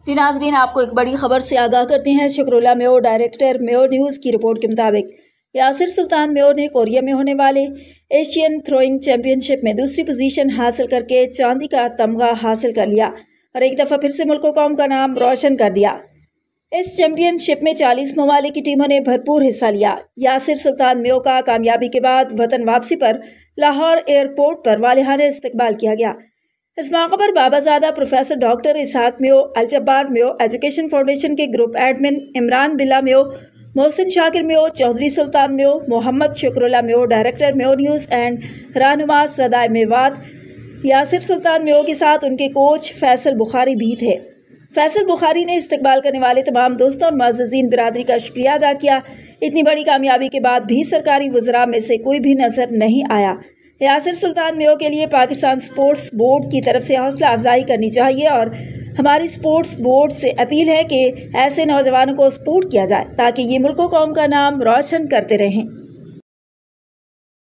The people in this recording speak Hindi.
जी नाजरीन, आपको एक बड़ी खबर से आगाह करते हैं। शकरुल्ला मेयो डायरेक्टर मेयो न्यूज़ की रिपोर्ट के मुताबिक यासिर सुल्तान मेयो ने कोरिया में होने वाले एशियन थ्रोइंग चैंपियनशिप में दूसरी पोजीशन हासिल करके चांदी का तमगा हासिल कर लिया और एक दफ़ा फिर से मुल्क कौम का नाम रोशन कर दिया। इस चैंपियनशिप में 40 ममालिक की टीमों ने भरपूर हिस्सा लिया। यासिर सुल्तान मेयो का कामयाबी के बाद वतन वापसी पर लाहौर एयरपोर्ट पर वालिहाना इस्तकबाल किया गया। इस मौके पर बाबाजादा professor doctor Ishaq Meo, Al-Jabbar Meo education foundation के group admin Imran Billa Meo, Mohsin Shakir Meo, Chaudhary Sultan Meo, Mohammad Shakrulla Meo director Meo news and Rahnuma Sadaye Mewat, Yasir Sultan Meo के साथ उनके कोच फैसल बुखारी भी थे। फैसल बुखारी ने इस्तकबाल करने वाले तमाम दोस्तों और मुअज़्ज़िज़ीन बिरादरी का शुक्रिया अदा किया। इतनी बड़ी कामयाबी के बाद भी सरकारी वज़रा में से कोई भी नजर नहीं आया। यासिर सुल्तान मेयो के लिए पाकिस्तान स्पोर्ट्स बोर्ड की तरफ से हौसला अफजाई करनी चाहिए और हमारी स्पोर्ट्स बोर्ड से अपील है कि ऐसे नौजवानों को सपोर्ट किया जाए ताकि ये मुल्क कौम का नाम रोशन करते रहें।